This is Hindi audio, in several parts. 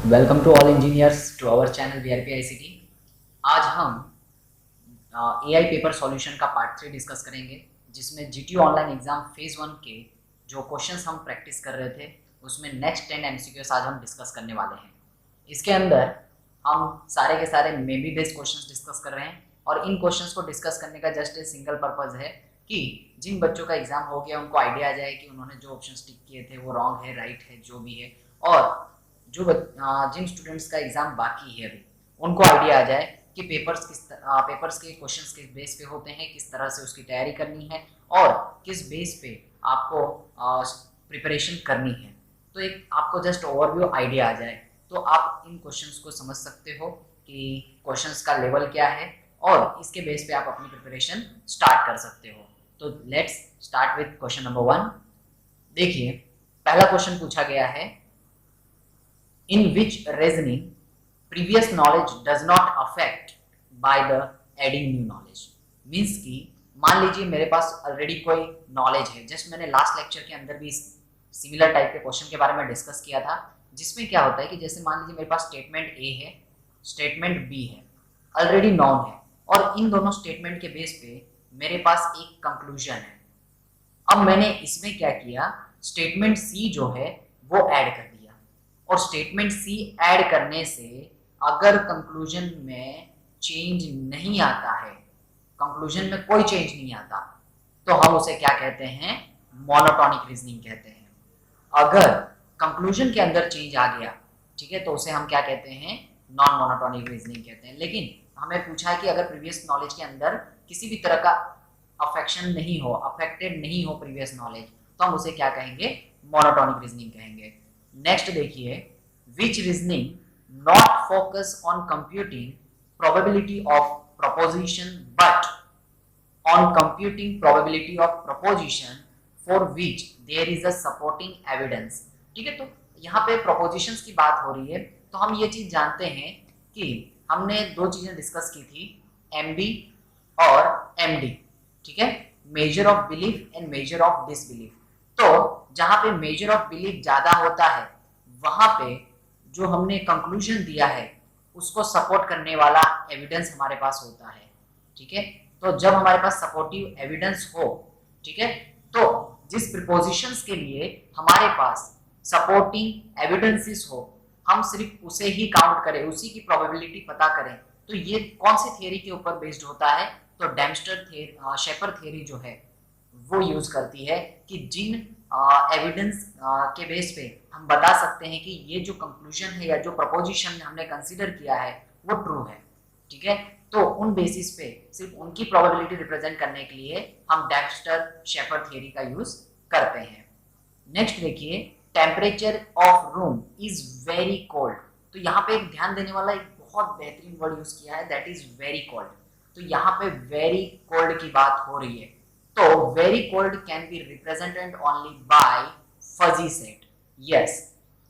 Welcome to all engineers to our channel VRP ICT. आज हम एआई पेपर सॉल्यूशन का पार्ट 3 डिस्कस करेंगे, जिसमें जीटीयू ऑनलाइन एग्जाम फेज 1 के जो क्वेश्चंस हम प्रैक्टिस कर रहे थे उसमें नेक्स्ट 10 एमसीक्यूज आज हम डिस्कस करने वाले हैं। इसके अंदर हम सारे के सारे मेबी बेस्ड क्वेश्चंस डिस्कस कर रहे हैं और इन क्वेश्चंस को डिस्कस करने का जस्ट ए सिंगल पर्पज है कि जिन बच्चों का एग्जाम हो गया उनको आइडिया आ जाए कि उन्होंने जो ऑप्शन टिक किए थे वो रॉन्ग है, राइट है, जो भी है, और जो जिन स्टूडेंट्स का एग्जाम बाकी है अभी उनको आइडिया आ जाए कि पेपर्स के क्वेश्चंस किस बेस पे होते हैं, किस तरह से उसकी तैयारी करनी है और किस बेस पे आपको प्रिपरेशन करनी है। तो एक आपको जस्ट ओवरव्यू आइडिया आ जाए तो आप इन क्वेश्चंस को समझ सकते हो कि क्वेश्चंस का लेवल क्या है और इसके बेस पे आप अपनी प्रिपरेशन स्टार्ट कर सकते हो। तो let's start with question number 1। देखिए, पहला क्वेश्चन पूछा गया है, in which reasoning previous knowledge does not affect by the adding new knowledge। Means कि मान लीजिए मेरे पास ऑलरेडी कोई नॉलेज है, जस्ट मैंने लास्ट लेक्चर के अंदर भी सिमिलर टाइप के क्वेश्चन के बारे में डिस्कस किया था, जिसमें क्या होता है कि जैसे मान लीजिए मेरे पास स्टेटमेंट ए है, स्टेटमेंट बी है, ऑलरेडी नॉन है और इन दोनों स्टेटमेंट के बेस पे मेरे पास एक कंक्लूजन है। अब मैंने इसमें क्या किया, स्टेटमेंट सी जो है वो ऐड कर दिया और स्टेटमेंट सी ऐड करने से अगर कंक्लूजन में चेंज नहीं आता है, कंक्लूजन में कोई चेंज नहीं आता, तो हम उसे क्या कहते हैं, मोनोटोनिक रीजनिंग कहते हैं। अगर कंक्लूजन के अंदर चेंज आ गया, ठीक है, तो उसे हम क्या कहते हैं, नॉन मोनोटोनिक रीजनिंग कहते हैं। लेकिन हमें पूछा है कि अगर प्रीवियस नॉलेज के अंदर किसी भी तरह का अफेक्टेड नहीं हो प्रीवियस नॉलेज, तो हम उसे क्या कहेंगे, मोनोटोनिक रीजनिंग कहेंगे। नेक्स्ट देखिए, which reasoning not focus on computing probability of proposition but on computing probability of proposition for which there is a supporting evidence. ठीक है, तो यहाँ पे प्रपोजिशंस की बात हो रही है, तो हम ये चीज जानते हैं कि हमने दो चीजें डिस्कस की थी, एमबी और एमडी। ठीक है, measure of belief and major of disbelief. तो जहां पे मेजर ऑफ बिलीफ ज्यादा होता है वहां पे जो हमने कंक्लूजन दिया है उसको सपोर्ट करने वाला एविडेंस हमारे पास होता है। ठीक है, तो जब हमारे पास सपोर्टिव एविडेंस हो, ठीक है, तो जिस प्रिपोजिशंस के लिए हमारे पास सपोर्टिंग एविडेंसेस हो, हम सिर्फ उसे ही काउंट करें, उसी की प्रोबेबिलिटी पता करें, तो ये कौन सी थियरी के ऊपर बेस्ड होता है, तो शेपर थियरी जो है वो यूज करती है कि जिन एविडेंस के बेस पे हम बता सकते हैं कि ये जो कंक्लूजन है या जो प्रपोजिशन हमने कंसीडर किया है वो ट्रू है। ठीक है, तो उन बेसिस पे सिर्फ उनकी प्रोबेबिलिटी रिप्रेजेंट करने के लिए हम डेम्स्टर शेपर थियरी का यूज करते हैं। नेक्स्ट देखिए, temperature of room is very cold. तो यहाँ पे एक ध्यान देने वाला एक बहुत बेहतरीन वर्ड यूज किया है, दैट इज वेरी कोल्ड। तो यहाँ पे वेरी कोल्ड की बात हो रही है, तो very cold can be represented only by fuzzy set. Yes,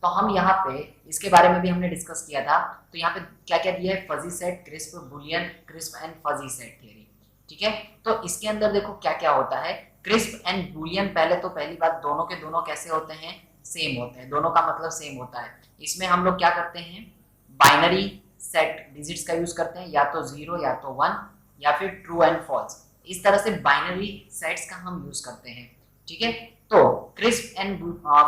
तो हम यहाँ पे इसके बारे में भी हमने डिस्कस किया था। तो यहाँ पे क्या क्या दिया है, fuzzy set, crisp, Boolean, crisp and fuzzy set theory. ठीक है, तो इसके अंदर देखो क्या क्या होता है, क्रिस्प एंड बुलियन, पहले तो पहली बात दोनों के दोनों कैसे होते हैं, सेम होते हैं, दोनों का मतलब सेम होता है। इसमें हम लोग क्या करते हैं, बाइनरी सेट डिजिट्स का यूज करते हैं, या तो 0 या तो 1 या फिर ट्रू एंड फॉल्स, इस तरह से बाइनरी सेट्स का हम यूज करते हैं। ठीक है, तो क्रिस्प एंड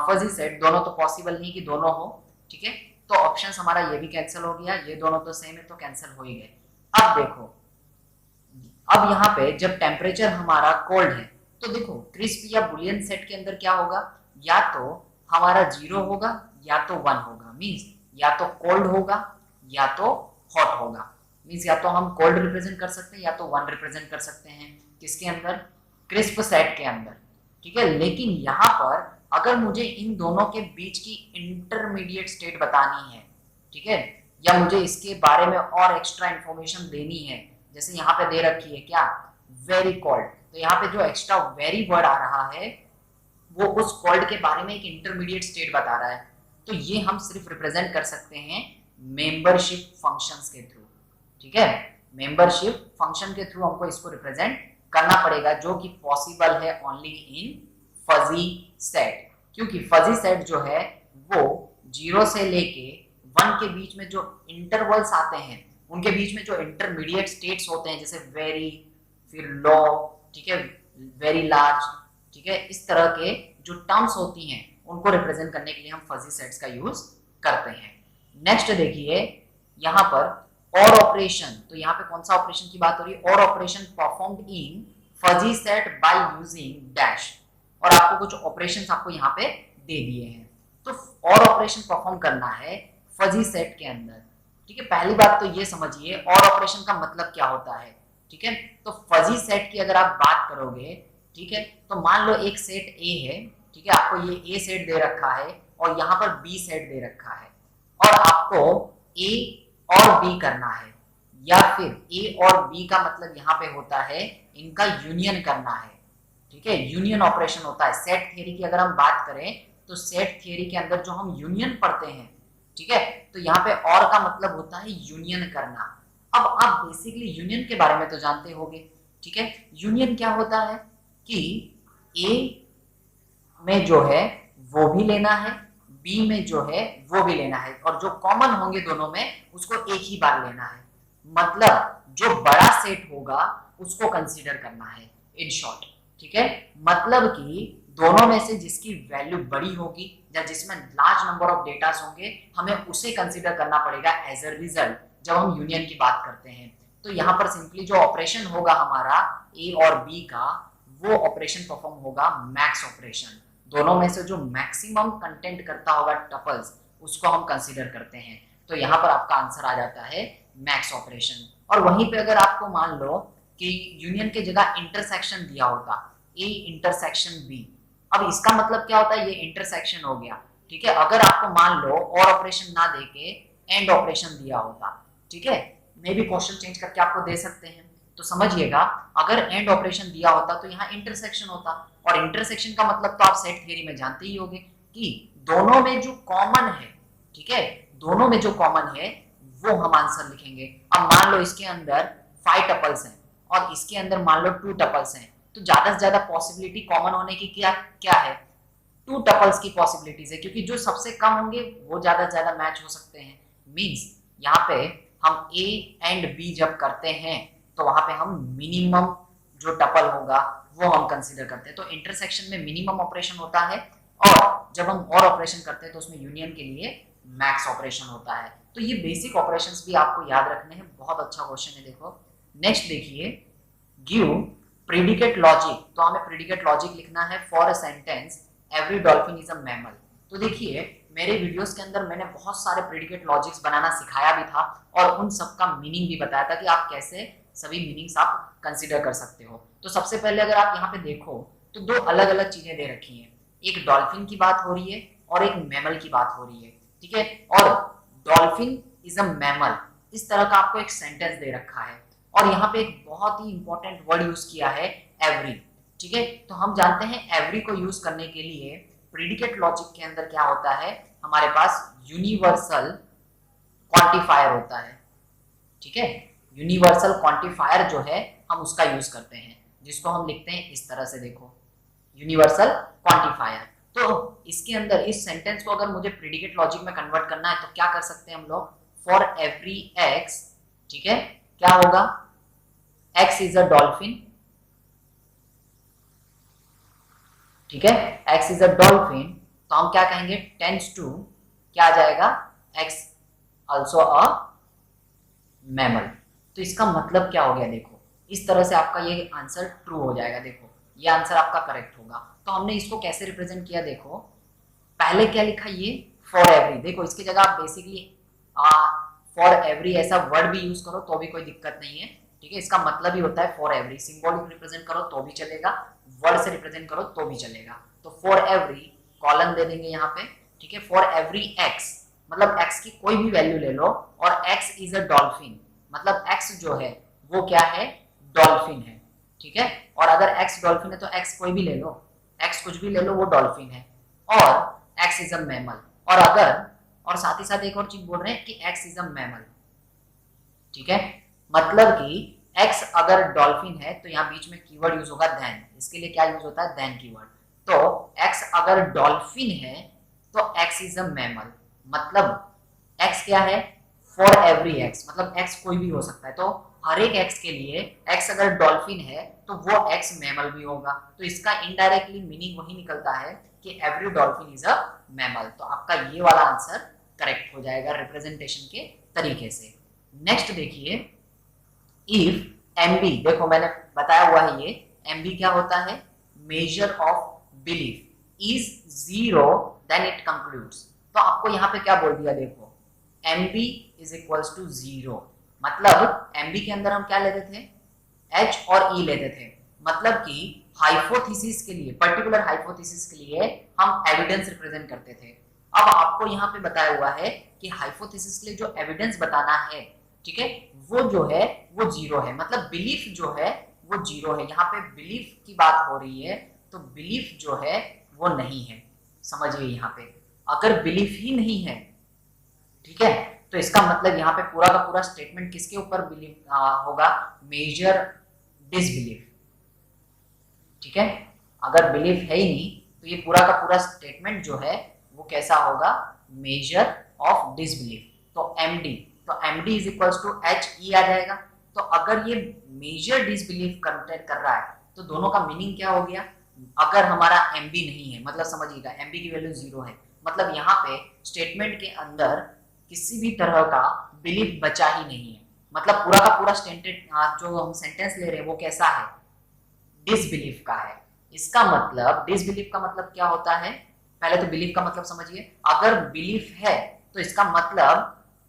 फजी सेट दोनों तो पॉसिबल नहीं कि दोनों हो। ठीक है, तो ऑप्शंस हमारा ये भी कैंसिल हो गया, ये दोनों तो सेम है तो कैंसिल हो ही गए। अब देखो, अब यहाँ पे जब टेम्परेचर हमारा कोल्ड है तो देखो क्रिस्प या बुलियन सेट के अंदर क्या होगा, या तो हमारा 0 होगा या तो 1 होगा, मींस या तो कोल्ड होगा या तो हॉट होगा। मींस या तो हम कोल्ड रिप्रेजेंट कर सकते हैं या तो 1 रिप्रेजेंट कर सकते हैं, किसके अंदर, क्रिस्प सेट के अंदर। ठीक है, लेकिन यहाँ पर अगर मुझे इन दोनों के बीच की इंटरमीडिएट स्टेट बतानी है, ठीक है, या मुझे इसके बारे में और एक्स्ट्रा इंफॉर्मेशन देनी है, जैसे यहाँ पे दे रखी है क्या, वेरी कोल्ड, तो यहाँ पे जो एक्स्ट्रा वेरी वर्ड आ रहा है वो उस कोल्ड के बारे में एक इंटरमीडिएट स्टेट बता रहा है, तो ये हम सिर्फ रिप्रेजेंट कर सकते हैं मेंबरशिप फंक्शंस के थ्रू। ठीक है, मेंबरशिप फंक्शन के थ्रू हमको इसको रिप्रेजेंट करना पड़ेगा, जो कि पॉसिबल है ओनली इन फजी सेट, क्योंकि फजी सेट जो है वो 0 से लेके वन के बीच में जो इंटरवल्स आते हैं, उनके बीच में जो इंटरमीडिएट स्टेट्स होते हैं, जैसे वेरी, फिर लो, ठीक है, वेरी लार्ज, ठीक है, इस तरह के जो टर्म्स होती हैं उनको रिप्रेजेंट करने के लिए हम फजी सेट्स का यूज करते हैं। नेक्स्ट देखिए यहाँ पर और ऑपरेशन, तो यहाँ पे कौन सा ऑपरेशन की बात हो रही है, और operation performed in fuzzy set by using dash, और आपको कुछ ऑपरेशंस आपको यहाँ पे दे दिए हैं, तो और ऑपरेशन परफॉर्म करना है फजी सेट के अंदर, ठीक है। पहली बात तो ये समझिए और ऑपरेशन का मतलब क्या होता है, ठीक है। तो फजी सेट की अगर आप बात करोगे, ठीक है, तो मान लो एक सेट ए है, ठीक है, आपको ये ए सेट दे रखा है और यहाँ पर बी सेट दे रखा है, और आपको ए और बी करना है, या फिर ए और बी का मतलब यहाँ पे होता है इनका यूनियन करना है, ठीक है, यूनियन ऑपरेशन होता है। सेट थ्योरी की अगर हम बात करें तो सेट थ्योरी के अंदर जो हम यूनियन पढ़ते हैं, ठीक है, तो यहाँ पे और का मतलब होता है यूनियन करना। अब आप बेसिकली यूनियन के बारे में तो जानते होंगे, ठीक है। यूनियन क्या होता है कि ए में जो है वो भी लेना है, बी में जो है वो भी लेना है, और जो कॉमन होंगे दोनों में उसको एक ही बार लेना है, मतलब जो बड़ा सेट होगा उसको कंसीडर करना है इन शॉर्ट, ठीक है। मतलब कि दोनों में से जिसकी वैल्यू बड़ी होगी या जिसमें लार्ज नंबर ऑफ डेटा होंगे, हमें उसे कंसीडर करना पड़ेगा एज अ रिजल्ट जब हम यूनियन की बात करते हैं। तो यहाँ पर सिंपली जो ऑपरेशन होगा हमारा ए और बी का, वो ऑपरेशन परफॉर्म होगा मैक्स ऑपरेशन। दोनों में से जो मैक्सिमम कंटेंट करता होगा टपल्स, उसको हम कंसीडर करते हैं। तो यहाँ पर आपका आंसर आ जाता है मैक्स ऑपरेशन। और वहीं पे अगर आपको मान लो कि यूनियन के जगह इंटरसेक्शन दिया होता, ए इंटरसेक्शन बी, अब इसका मतलब क्या होता है, ये इंटरसेक्शन हो गया, ठीक है। अगर आपको मान लो और ऑपरेशन ना देके एंड ऑपरेशन दिया होता, ठीक है, मे भी क्वेश्चन चेंज करके आपको दे सकते हैं, तो समझिएगा अगर एंड ऑपरेशन दिया होता तो यहाँ इंटरसेक्शन होता, और इंटरसेक्शन का मतलब तो आप सेट थ्योरी में जानते ही होंगे कि दोनों में जो कॉमन है, ठीक है, दोनों में जो कॉमन है वो हम आंसर लिखेंगे। अब मान लो इसके अंदर 5 टपल्स हैं और इसके अंदर मान लो 2 टपल्स हैं, तो ज्यादा से ज्यादा पॉसिबिलिटी कॉमन होने की क्या क्या है, 2 टपल्स की पॉसिबिलिटीज है, क्योंकि जो सबसे कम होंगे वो ज्यादा से ज्यादा मैच हो सकते हैं। मींस यहाँ पे हम ए एंड बी जब करते हैं तो वहां पे हम मिनिमम जो टपल होगा वो हम कंसीडर करते हैं। तो इंटरसेक्शन में मिनिमम ऑपरेशन होता है, और जब हम और ऑपरेशन करते हैं तो उसमें यूनियन के लिए मैक्स ऑपरेशन होता है। तो ये बेसिक ऑपरेशंस भी आपको याद रखने हैं, बहुत अच्छा क्वेश्चन है। देखो नेक्स्ट देखिए, गिव प्रेडिकेट लॉजिक, तो हमें प्रेडिकेट लॉजिक लिखना है for a sentence every dolphin is a mammal. तो देखिए मेरे वीडियोस के अंदर मैंने बहुत सारे प्रेडिकेट लॉजिक्स बनाना सिखाया भी था, और उन सब का मीनिंग भी बताया था कि आप कैसे सभी मीनिंग्स आप कंसीडर कर सकते हो। तो सबसे पहले अगर आप यहाँ पे देखो तो 2 अलग अलग चीजें दे रखी हैं, एक डॉल्फिन की बात हो रही है और एक मैमल की बात हो रही है, ठीक है। और डॉल्फिन इज अ मैमल, इस तरह का आपको एक सेंटेंस दे रखा है, और यहाँ पे एक बहुत ही इंपॉर्टेंट वर्ड यूज किया है एवरी, ठीक है। तो हम जानते हैं एवरी को यूज करने के लिए प्रेडिकेट लॉजिक के अंदर क्या होता है, हमारे पास यूनिवर्सल क्वांटिफायर होता है, ठीक है। यूनिवर्सल क्वांटिफायर जो है हम उसका यूज करते हैं, जिसको हम लिखते हैं इस तरह से, देखो यूनिवर्सल क्वांटिफायर। तो इसके अंदर इस सेंटेंस को अगर मुझे प्रेडिकेट लॉजिक में कन्वर्ट करना है तो क्या कर सकते हैं हम लोग, फॉर एवरी एक्स, ठीक है, क्या होगा, एक्स इज अ डॉल्फिन, ठीक है, एक्स इज अ डॉल्फिन, तो हम क्या कहेंगे, टेंस टू क्या आ जाएगा, एक्स ऑल्सो अ मैमल। तो इसका मतलब क्या हो गया, देखो इस तरह से आपका ये आंसर ट्रू हो जाएगा, देखो ये आंसर आपका करेक्ट होगा। तो हमने इसको कैसे रिप्रेजेंट किया, देखो पहले क्या लिखा, ये फॉर एवरी, देखो इसकी जगह आप बेसिकली फॉर एवरी ऐसा वर्ड भी यूज करो तो भी कोई दिक्कत नहीं है, ठीक है। इसका मतलब ही होता है फॉर एवरी, सिंबॉलिक रिप्रेजेंट करो तो भी चलेगा, वर्ड से रिप्रेजेंट करो तो भी चलेगा। तो फॉर एवरी कॉलन दे देंगे यहाँ पे, ठीक है। फॉर एवरी एक्स मतलब एक्स की कोई भी वैल्यू ले लो, और एक्स इज अ डॉल्फिन मतलब एक्स जो है वो क्या है, डॉल्फिन है, ठीक है। और अगर एक्स डॉल्फिन है तो एक्स कोई भी ले लो, एक्स कुछ भी ले लो वो डॉल्फिन है, और एक्स इज अ मैमल। और अगर, और साथ ही साथ एक और चीज बोल रहे हैं कि एक्स इज अ मैमल, ठीक है, मतलब कि एक्स अगर डॉल्फिन है तो यहाँ बीच में कीवर्ड यूज होगा देन, इसके लिए क्या यूज होता है, देन कीवर्ड। तो एक्स अगर डॉल्फिन है तो एक्स इज अ मैमल, मतलब x क्या है, फॉर एवरी x, मतलब x कोई भी हो सकता है, तो हर एक x के लिए x अगर डॉल्फिन है तो वो x मैमल भी होगा, तो इसका इनडायरेक्टली मीनिंग वही निकलता है कि every dolphin is a mammal. तो आपका ये वाला आंसर करेक्ट हो जाएगा रिप्रेजेंटेशन के तरीके से। नेक्स्ट देखिए, इफ एमबी, देखो मैंने बताया हुआ है ये एमबी क्या होता है, measure of belief, is zero then it concludes. तो आपको यहाँ पे क्या बोल दिया, देखो MB is equals to zero, मतलब एमबी के अंदर हम क्या लेते थे, एच और ई लेते थे, मतलब कि हाइपोथेसिस के लिए, पर्टिकुलर हाइपोथेसिस के लिए हम एविडेंस रिप्रेजेंट करते थे। अब आपको यहाँ पे बताया हुआ है कि हाइपोथेसिस के लिए जो एविडेंस बताना है, ठीक है, वो जो है वो जीरो है, मतलब बिलीफ जो है वो जीरो है। यहाँ पे बिलीफ की बात हो रही है, तो बिलीफ जो है वो नहीं है, समझिए यहाँ पे अगर बिलीफ ही नहीं है, ठीक है, तो इसका मतलब यहाँ पे पूरा का पूरा स्टेटमेंट किसके ऊपर बिलीव होगा, मेजर डिसबिलीफ, ठीक है। अगर बिलीफ है ही नहीं तो ये पूरा का पूरा स्टेटमेंट जो है वो कैसा होगा, मेजर ऑफ डिसबिलीफ। तो एमडी, तो MD is equals to H E आ जाएगा। तो अगर ये मेजर डिसबिलीफ कंटेन कर रहा है तो दोनों का मीनिंग क्या हो गया, अगर हमारा एमबी नहीं है, मतलब समझिएगा एमबी की वैल्यू जीरो है, मतलब यहाँ पे स्टेटमेंट के अंदर किसी भी तरह का बिलीफ बचा ही नहीं है, मतलब पूरा का पूरा स्टेटमेंट जो हम सेंटेंस ले रहे हैं वो कैसा है, डिसबिलीफ का है। इसका मतलब डिसबिलीफ का मतलब क्या होता है, पहले तो बिलीफ का मतलब समझिए, अगर बिलीफ है तो इसका मतलब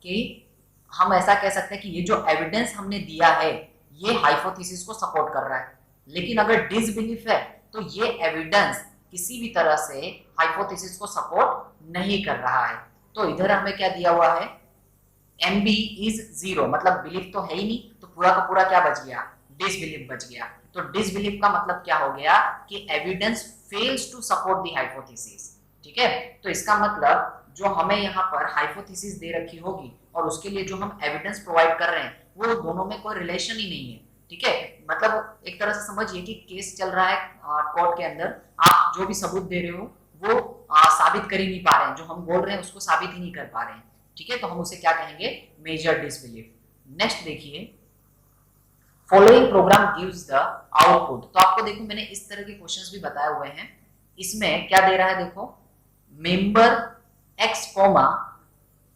कि हम ऐसा कह सकते हैं कि ये जो एविडेंस हमने दिया है ये हाइपोथेसिस को सपोर्ट कर रहा है, लेकिन अगर डिसबिलीफ है तो ये एविडेंस किसी भी तरह से हाइपोथेसिस को सपोर्ट नहीं कर रहा है। तो इधर हमें क्या दिया हुआ है, एम बी इज जीरो, मतलब बिलीफ तो है ही नहीं, तो पूरा का पूरा क्या बच गया, डिसबिलीफ बच गया। तो डिसबिलीफ का मतलब क्या हो गया कि evidence fails to support the hypothesis, ठीक है। तो इसका मतलब जो हमें यहाँ पर हाइपोथेसिस दे रखी होगी और उसके लिए जो हम एविडेंस प्रोवाइड कर रहे हैं वो दोनों में कोई रिलेशन ही नहीं है, ठीक है। मतलब एक तरह से समझिए कि केस चल रहा है कोर्ट के अंदर, आप जो भी सबूत दे रहे हो वो साबित कर ही नहीं पा रहे हैं, जो हम बोल रहे हैं उसको साबित ही नहीं कर पा रहे हैं, ठीक है, तो हम उसे क्या कहेंगे, मेजर डिसबिलीफ। नेक्स्ट देखिए, following programme gives the output. तो आपको देखो मैंने इस तरह के क्वेश्चंस भी बताए हुए हैं, इसमें क्या दे रहा है, देखो member X comma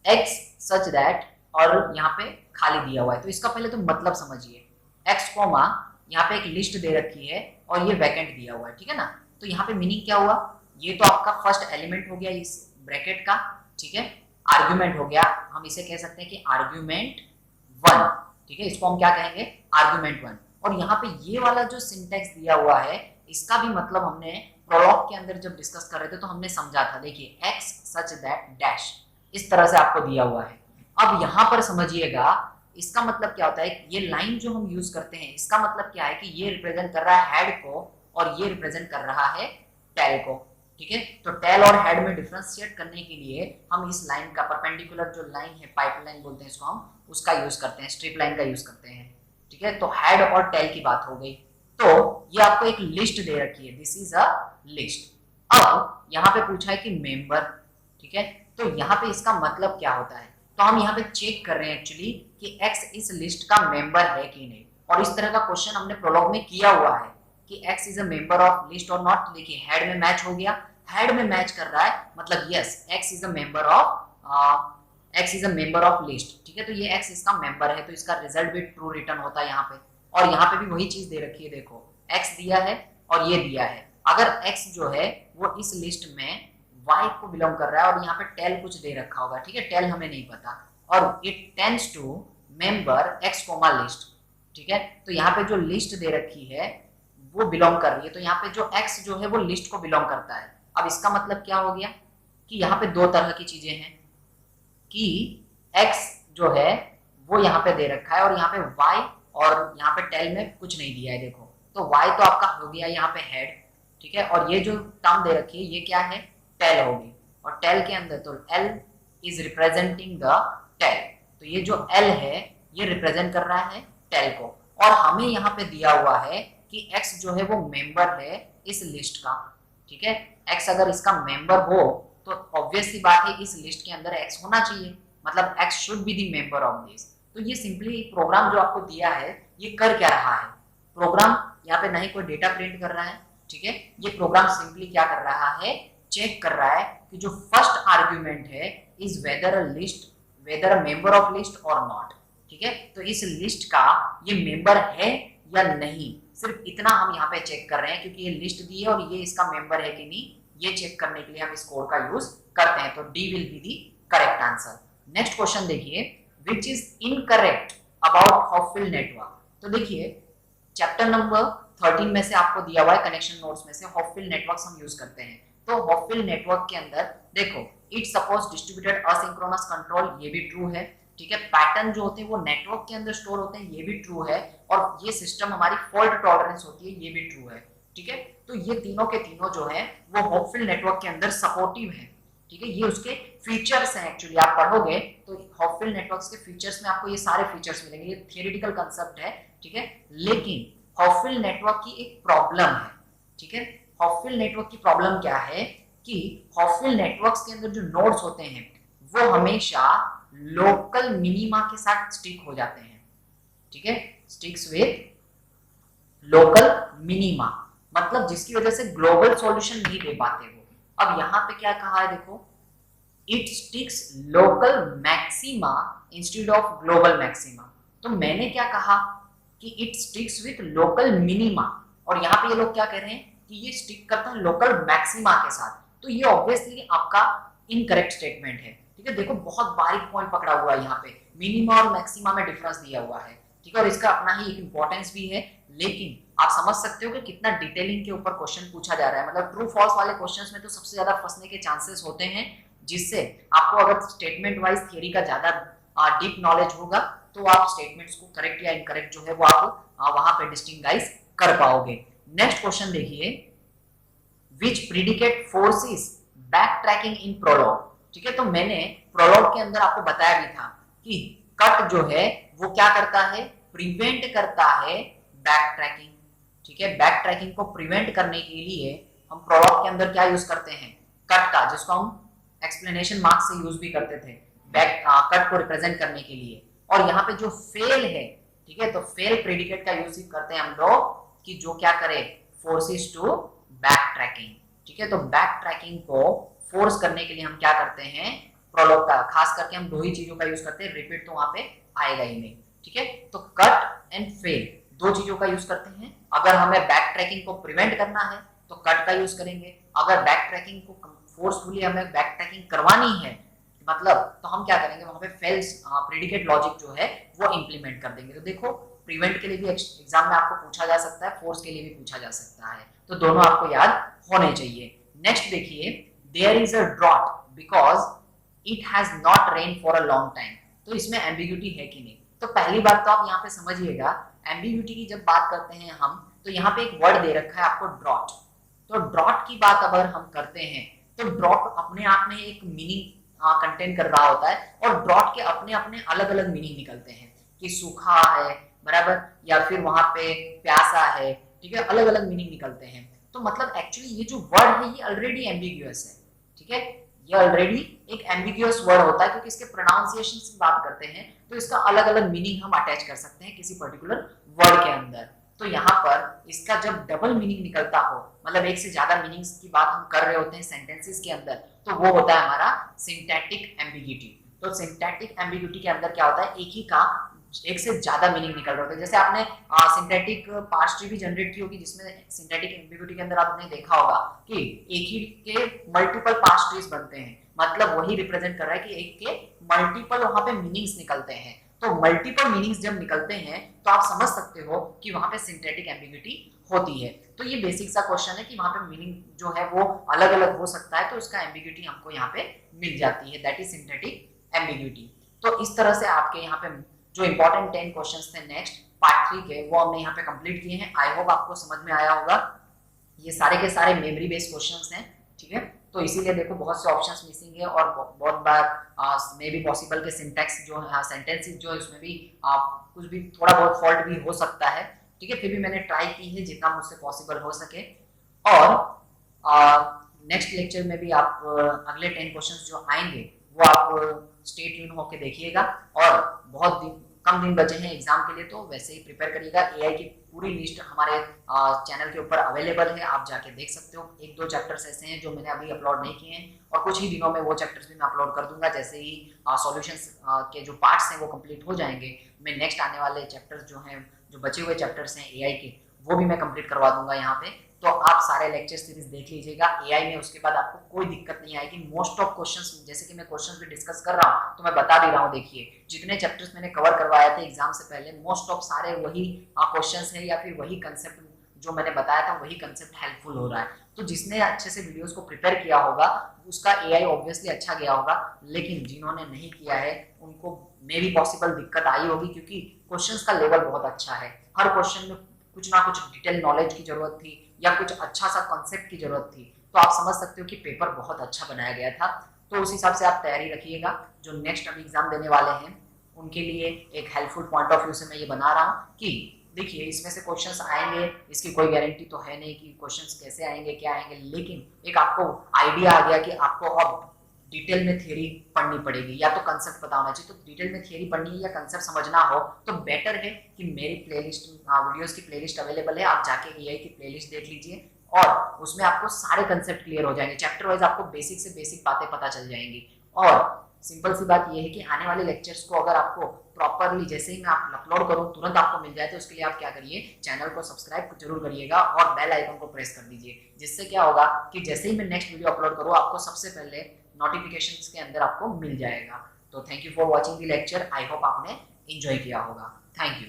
X such that, और यहाँ पे खाली दिया हुआ है, तो इसका पहले तो मतलब समझिए, एक्स कोमा यहाँ पे एक लिस्ट दे रखी है और ये वैकेंट दिया हुआ है, ठीक है ना। तो यहाँ पे मीनिंग क्या हुआ, ये तो आपका फर्स्ट एलिमेंट हो गया इस ब्रैकेट का, ठीक है, आर्ग्यूमेंट हो गया, हम इसे कह सकते हैं कि आर्ग्यूमेंट वन, ठीक है, इसको हम क्या कहेंगे, आर्ग्यूमेंट वन। और यहाँ पे ये वाला जो सिंटेक्स दिया हुआ है इसका भी मतलब हमने प्रोलॉग के अंदर जब डिस्कस कर रहे थे तो हमने समझा था, देखिए एक्स सच दैट डैश, इस तरह से आपको दिया हुआ है। अब यहाँ पर समझिएगा इसका मतलब क्या होता है, ये लाइन जो हम यूज करते हैं इसका मतलब क्या है कि ये रिप्रेजेंट कर रहा है हेड को और ये रिप्रेजेंट कर रहा है टेल को, ठीक है। तो टेल और हेड में डिफरेंशिएट करने के लिए हम इस लाइन का परपेंडिकुलर जो लाइन है, पाइपलाइन बोलते हैं इसको हम, उसका यूज करते हैं, स्ट्रिप लाइन का यूज करते हैं, ठीक है। तो हेड और टेल की बात हो गई। तो ये आपको एक लिस्ट दे रखी है, दिस इज अ लिस्ट। अब यहाँ पे पूछा है कि मेंबर, ठीक है, तो यहाँ पे इसका मतलब क्या होता है, तो हम यहाँ पे चेक कर रहे हैं एक्चुअली कि एक्स इस लिस्ट का मेंबर है कि नहीं, और इस तरह का क्वेश्चन हमने प्रोलॉग में किया हुआ है कि x is a member of list और नॉट। देखिए हेड में मैच हो गया, हेड में मैच कर रहा है, मतलब yes x is a member of x is a member of list, ठीक है। तो ये एक्स इसका मेंबर है, तो इसका रिजल्ट भी ट्रू रिटर्न होता है यहाँ पे। और यहाँ पे भी वही चीज दे रखी है, देखो एक्स दिया है और ये दिया है, अगर एक्स जो है वो इस लिस्ट में वाई को बिलोंग कर रहा है और यहाँ पे टेल कुछ दे रखा होगा, ठीक है, टेल हमें नहीं पता, और it tends to member X comma list, ठीक है। तो यहाँ पे जो लिस्ट दे रखी है वो बिलोंग कर रही है, तो यहाँ पे जो एक्स जो है वो लिस्ट को बिलोंग करता है। अब इसका मतलब क्या हो गया कि यहाँ पे दो तरह की चीजें हैं कि x जो है वो यहाँ पे दे रखा है और यहाँ पे y और यहाँ पे टेल में कुछ नहीं दिया है, देखो तो y तो आपका हो गया यहाँ पे हेड, ठीक है, और ये जो टर्म दे रखी है ये क्या है, टेल होगी, और टेल के अंदर तो l is representing the tail, तो ये जो l है ये रिप्रेजेंट कर रहा है टेल को, और हमें यहाँ पे दिया हुआ है कि x जो है वो मेंबर है इस लिस्ट का, ठीक है। x अगर इसका मेंबर हो तो ऑब्वियस सी बात है इस लिस्ट के अंदर x होना चाहिए, मतलब x should be the member of this. तो ये सिंपली प्रोग्राम जो आपको दिया है ये कर क्या रहा है, प्रोग्राम यहाँ पे नहीं कोई डेटा प्रिंट कर रहा है, ठीक है, ये प्रोग्राम सिंपली क्या कर रहा है, चेक कर रहा है कि जो फर्स्ट आर्ग्यूमेंट है is whether a list, weather a member of list और नॉट, ठीक है। तो इस लिस्ट का ये मेंबर है या नहीं, सिर्फ इतना हम यहाँ पे चेक कर रहे हैं क्योंकि ये लिस्ट दी है और ये इसका मेंबर है कि नहीं, ये चेक करने के लिए हम इस कोड का यूज करते हैं। तो D will be the correct answer. Next question देखिए, which is incorrect about Hopfield network. तो देखिए चैप्टर नंबर 13 में से आपको दिया हुआ है कनेक्शन नोड्स में से हॉपफिल नेटवर्क्स हम यूज करते हैं। तो हॉपफिल नेटवर्क के अंदर देखो it suppose distributed asynchronous control, ये भी ट्रू है, ठीक है। पैटर्न जो होते हैं वो नेटवर्क के अंदर स्टोर होते हैं, ये भी ट्रू है। और ये सिस्टम हमारी फॉल्ट टॉलरेंस होती है, ये भी ट्रू है, ठीक है। तो ये तीनों के तीनों जो है वो हॉपफिल नेटवर्क के अंदर सपोर्टिव है, ठीक है। ये उसके फीचर्स हैं, एक्चुअली आप पढ़ोगे तो हॉपफिल नेटवर्क्स के फीचर्स में आपको ये सारे फीचर्स मिलेंगे, ये थियोरेटिकल कांसेप्ट है, ठीक है। लेकिन हॉपफिल नेटवर्क की एक प्रॉब्लम है, ठीक है। हॉपफिल नेटवर्क की प्रॉब्लम क्या है कि हॉपफिल नेटवर्क्स के अंदर जो नोड्स होते हैं वो हमेशा लोकल मिनिमा के साथ स्टिक हो जाते हैं, ठीक है, स्टिक्स विद लोकल मिनिमा, मतलब जिसकी वजह से ग्लोबल सॉल्यूशन नहीं दे पाते वो। अब यहां पे क्या कहा है देखो, it sticks local maxima instead of global maxima. तो मैंने क्या कहा कि it sticks with local minima, और यहाँ पे ये लोग क्या कह रहे हैं कि ये स्टिक करता है लोकल मैक्सिमा के साथ। तो ये ऑब्वियसली आपका इनकरेक्ट स्टेटमेंट है, ठीक है। देखो बहुत बारीक पॉइंट पकड़ा हुआ है यहाँ पे, मिनिमा और मैक्सिमा में डिफरेंस दिया हुआ है, ठीक है, और इसका अपना ही एक इंपॉर्टेंस भी है। लेकिन आप समझ सकते हो कि कितना डिटेलिंग के ऊपर क्वेश्चन पूछा जा रहा है, मतलब ट्रू फॉल्स वाले क्वेश्चंस में तो सबसे ज्यादा फंसने के चांसेस होते हैं, जिससे आपको अगर स्टेटमेंट वाइज थियरी का ज्यादा डीप नॉलेज होगा तो आप स्टेटमेंट्स को करेक्ट या इनकरेक्ट जो है वो आप वहां पे डिस्टिंग्विश कर पाओगे। नेक्स्ट क्वेश्चन देखिए, विच predicate forces back tracking in prologue, ठीक है। तो मैंने प्रोलॉग के अंदर आपको बताया भी था कि कट जो है वो क्या करता है, प्रिवेंट करता है बैक ट्रैकिंग, ठीक है। बैक ट्रैकिंग को प्रिवेंट करने के लिए हम प्रोलॉग के अंदर क्या यूज करते हैं, कट का, जिसको हम एक्सप्लेनेशन मार्क से यूज भी करते थे बैक कट को रिप्रेजेंट करने के लिए। और यहाँ पे जो फेल है, ठीक है, तो फेल प्रेडिकेट का यूज करते हैं हम लोग कि जो क्या करे, फोर्सेस टू बैक ट्रैकिंग, ठीक है। तो बैक ट्रैकिंग को फोर्स करने के लिए हम क्या करते हैं, प्रोलॉग का खास करके हम दो ही चीजों का यूज करते हैं, रिपीट तो वहां पे आएगा ही नहीं, ठीक है। तो कट एंड फेल दो चीजों का यूज करते हैं। अगर हमें बैक ट्रैकिंग को प्रिवेंट करना है तो कट का यूज करेंगे, अगर बैक ट्रैकिंग को फोर्सफुली हमें बैक ट्रैकिंग करवानी है मतलब तो हम क्या करेंगे, वहां पे फेल्स प्रेडिकेट लॉजिक जो है वो इंप्लीमेंट कर देंगे। तो देखो प्रिवेंट के लिए भी एग्जाम में आपको पूछा जा सकता है, फोर्स के लिए भी पूछा जा सकता है, तो दोनों आपको याद होने चाहिए। नेक्स्ट देखिए, there is a drought because it has not rain for a long time. तो इसमें एम्बिग्यूटी है कि नहीं, तो पहली बात तो आप यहाँ पे समझिएगा, एम्बिग्यूटी की जब बात करते हैं हम तो यहाँ पे एक वर्ड दे रखा है आपको ड्रॉट। तो ड्रॉट की बात अगर हम करते हैं तो ड्रॉट अपने आप में एक मीनिंग कंटेन कर रहा होता है, और ड्रॉट के अपने अपने अलग अलग मीनिंग निकलते हैं कि सूखा है बराबर, या फिर वहां पे प्यासा है, ठीक है, अलग अलग मीनिंग निकलते हैं। तो मतलब एक्चुअली ये जो वर्ड है ये ऑलरेडी एम्बिग्यूअस है, ठीक है, ये ऑलरेडी एक एम्बिग्यूअस वर्ड होता है क्योंकि इसके प्रोनाउंसिएशन से बात करते हैं तो इसका अलग अलग मीनिंग हम अटैच कर सकते हैं किसी पर्टिकुलर वर्ड के अंदर। तो यहाँ पर इसका जब डबल मीनिंग निकलता हो, मतलब एक से ज्यादा मीनिंग्स की बात हम कर रहे होते हैं सेंटेंसेस के अंदर, तो वो होता है हमारा सिंटैक्टिक एम्बिग्यूटी। तो सिंटैक्टिक एम्बिग्यूटी के अंदर क्या होता है, एक ही का एक से ज्यादा मीनिंग निकल रहा होता है। जैसे आपने सिंथेटिक पार्स ट्री भी जनरेट की होगी जिसमें सिंथेटिक एम्बिग्यूटी के अंदर आपने देखा होगा कि एक ही के मल्टीपल पार्स ट्रीज बनते हैं, मतलब वही रिप्रेजेंट कर रहा है कि एक के मल्टीपल वहां पे मीनिंग्स निकलते हैं। तो मल्टीपल मीनिंग्स जब निकलते हैं तो आप समझ सकते हो कि वहां पे सिंथेटिक एम्बिग्यूटी होती है। तो ये बेसिक सा क्वेश्चन है कि वहां पे मीनिंग जो है वो अलग अलग हो सकता है, तो उसका एम्बिग्यूटी हमको यहाँ पे मिल जाती है, दैट इज सिंथेटिक एम्बिग्यूटी। तो इस तरह से आपके यहाँ पे जो इंपॉर्टेंट 10 क्वेश्चंस थे नेक्स्ट पार्ट 3 के वो हमने यहाँ पे कंप्लीट किए हैं। आई होप आपको समझ में आया होगा। ये सारे के सारे मेमोरी बेस्ड क्वेश्चंस हैं, ठीक है। तो इसीलिए देखो बहुत से ऑप्शंस मिसिंग है और बहुत बार मे बी पॉसिबल के सिंटैक्स जो है सेंटेंसेस जो है उसमें भी कुछ भी थोड़ा बहुत फॉल्ट भी हो सकता है, ठीक है। फिर भी मैंने ट्राई की है जितना मुझसे पॉसिबल हो सके। और नेक्स्ट लेक्चर में भी आप अगले 10 क्वेश्चंस जो आएंगे वो आप स्टे ट्यून होके देखिएगा। और बहुत कम दिन बचे हैं एग्जाम के लिए, तो वैसे ही प्रिपेयर करिएगा। एआई की पूरी लिस्ट हमारे चैनल के ऊपर अवेलेबल है, आप जाके देख सकते हो। एक दो चैप्टर्स ऐसे हैं जो मैंने अभी अपलोड नहीं किए हैं, और कुछ ही दिनों में वो चैप्टर्स भी मैं अपलोड कर दूंगा। जैसे ही सॉल्यूशंस के जो पार्ट्स हैं वो कंप्लीट हो जाएंगे, मैं नेक्स्ट आने वाले चैप्टर्स जो हैं, जो बचे हुए चैप्टर्स हैं एआई के, वो भी मैं कंप्लीट करवा दूंगा यहाँ पे। तो आप सारे लेक्चर सीरीज देख लीजिएगा एआई में, उसके बाद आपको कोई दिक्कत नहीं आएगी। मोस्ट ऑफ क्वेश्चंस, जैसे कि मैं क्वेश्चंस भी डिस्कस कर रहा हूँ तो मैं बता भी रहा हूँ, देखिए जितने चैप्टर्स मैंने कवर करवाए थे एग्जाम से पहले, मोस्ट ऑफ सारे वही क्वेश्चंस हैं या फिर वही कंसेप्ट जो मैंने बताया था, वही कंसेप्ट हेल्पफुल हो रहा है। तो जिसने अच्छे से वीडियोस को प्रिपेयर किया होगा उसका एआई ऑब्वियसली अच्छा गया होगा, लेकिन जिन्होंने नहीं किया है उनको मे भी पॉसिबल दिक्कत आई होगी, क्योंकि क्वेश्चंस का लेवल बहुत अच्छा है। हर क्वेश्चन में कुछ ना कुछ डिटेल नॉलेज की जरूरत थी या कुछ अच्छा सा कॉन्सेप्ट की जरूरत थी। तो आप समझ सकते हो कि पेपर बहुत अच्छा बनाया गया था। तो उस हिसाब से आप तैयारी रखिएगा। जो नेक्स्ट अभी एग्जाम देने वाले हैं उनके लिए एक हेल्पफुल पॉइंट ऑफ व्यू से मैं ये बना रहा हूँ कि देखिए इसमें से क्वेश्चंस आएंगे, इसकी कोई गारंटी तो है नहीं कि क्वेश्चंस कैसे आएंगे क्या आएंगे, लेकिन एक आपको आइडिया आ गया कि आपको अब डिटेल में थ्योरी पढ़नी पड़ेगी या तो कंसेप्ट पता होना चाहिए। तो डिटेल में थ्योरी पढ़नी है या कंसेप्ट समझना हो तो बेटर है कि मेरी प्लेलिस्ट, वीडियोस की प्लेलिस्ट अवेलेबल है, आप जाके एआई की प्लेलिस्ट देख लीजिए और उसमें आपको सारे कंसेप्ट क्लियर हो जाएंगे। चैप्टर वाइज आपको बेसिक से बेसिक बातें पता चल जाएंगी। और सिंपल सी बात यह है कि आने वाले लेक्चर्स को अगर आपको प्रॉपरली जैसे ही मैं आप अपलोड करूं तुरंत आपको मिल जाए, तो उसके लिए आप क्या करिए, चैनल को सब्सक्राइब जरूर करिएगा और बेल आइकन को प्रेस कर दीजिए। जिससे क्या होगा कि जैसे ही मैं नेक्स्ट वीडियो अपलोड करूँ आपको सबसे पहले नोटिफिकेशंस के अंदर आपको मिल जाएगा। तो thank you for watching the lecture. I hope आपने एंजॉय किया होगा। Thank you.